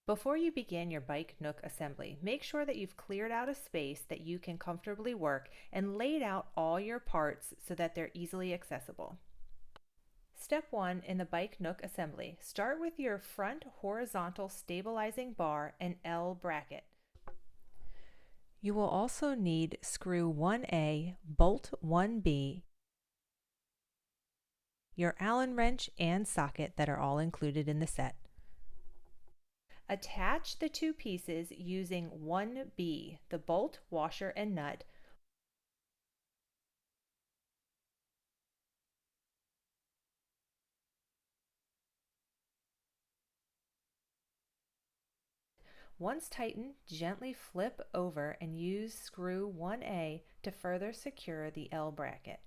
Before you begin your bike Nook assembly, make sure that you've cleared out a space that you can comfortably work and laid out all your parts so that they're easily accessible. Step 1 in the bike Nook assembly. Start with your front horizontal stabilizing bar and L bracket. You will also need screw 1A, bolt 1B, your Allen wrench and socket that are all included in the set. Attach the two pieces using 1B, the bolt, washer, and nut. Once tightened, gently flip over and use screw 1A to further secure the L bracket.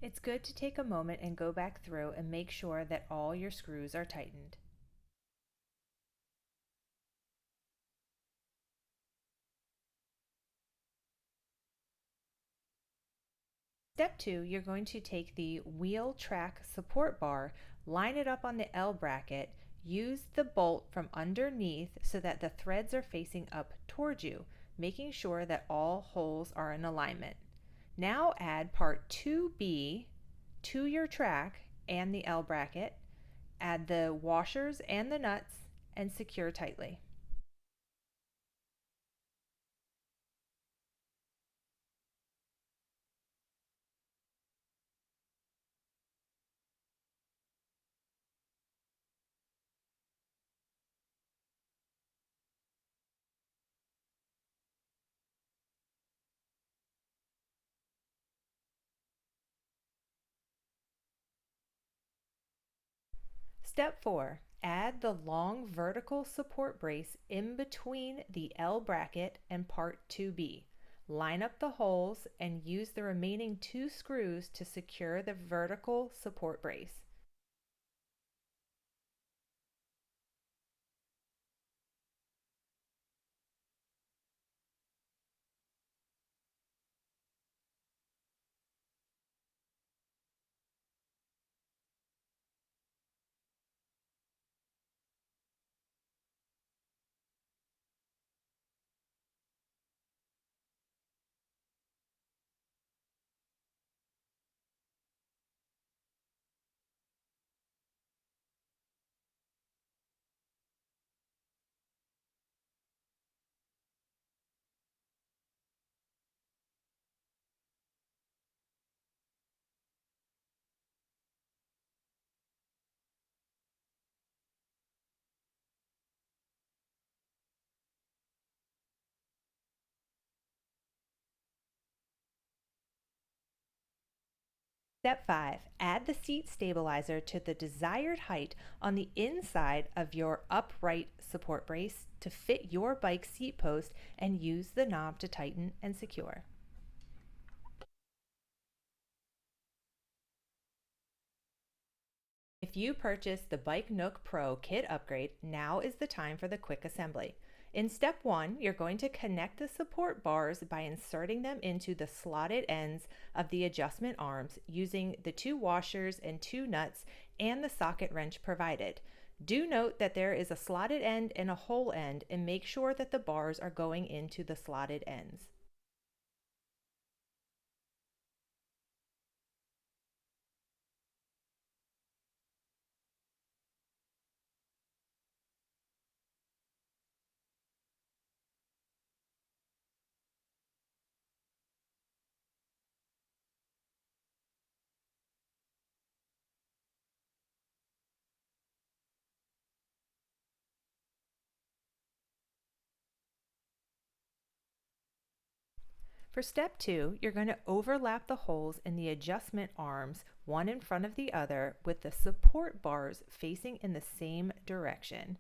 It's good to take a moment and go back through and make sure that all your screws are tightened. Step 2, you're going to take the wheel track support bar, line it up on the L bracket, use the bolt from underneath so that the threads are facing up towards you, making sure that all holes are in alignment. Now add part 2B to your track and the L bracket, add the washers and the nuts, and secure tightly. Step 4. Add the long vertical support brace in between the L bracket and part 2B. Line up the holes and use the remaining 2 screws to secure the vertical support brace. Step 5. Add the seat stabilizer to the desired height on the inside of your upright support brace to fit your bike seat post and use the knob to tighten and secure. If you purchased the Bike Nook Pro kit upgrade, now is the time for the quick assembly. In step 1, you're going to connect the support bars by inserting them into the slotted ends of the adjustment arms using the 2 washers and 2 nuts and the socket wrench provided. Do note that there is a slotted end and a hole end, and make sure that the bars are going into the slotted ends. For step 2, you're going to overlap the holes in the adjustment arms, one in front of the other, with the support bars facing in the same direction.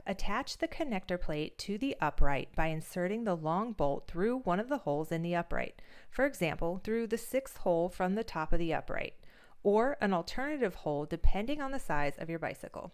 Attach the connector plate to the upright by inserting the long bolt through one of the holes in the upright, for example, through the 6th hole from the top of the upright. or an alternative hole depending on the size of your bicycle.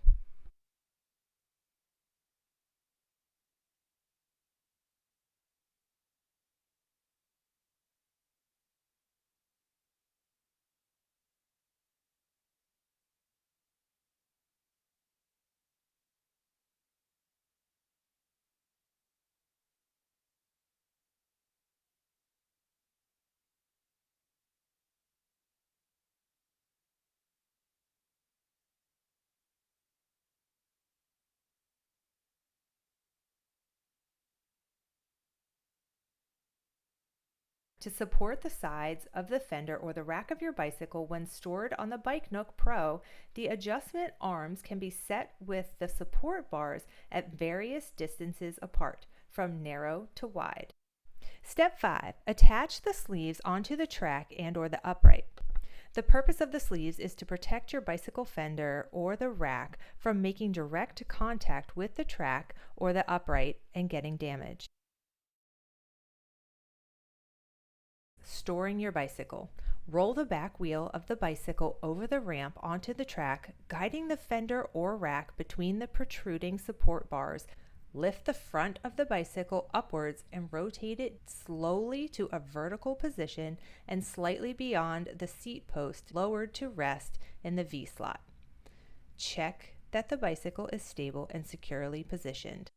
To support the sides of the fender or the rack of your bicycle when stored on the Bike Nook Pro, the adjustment arms can be set with the support bars at various distances apart, from narrow to wide. Step 5. Attach the sleeves onto the track and or the upright. The purpose of the sleeves is to protect your bicycle fender or the rack from making direct contact with the track or the upright and getting damaged. Storing your bicycle. Roll the back wheel of the bicycle over the ramp onto the track, guiding the fender or rack between the protruding support bars. Lift the front of the bicycle upwards and rotate it slowly to a vertical position and slightly beyond the seat post, lowered to rest in the V slot. Check that the bicycle is stable and securely positioned.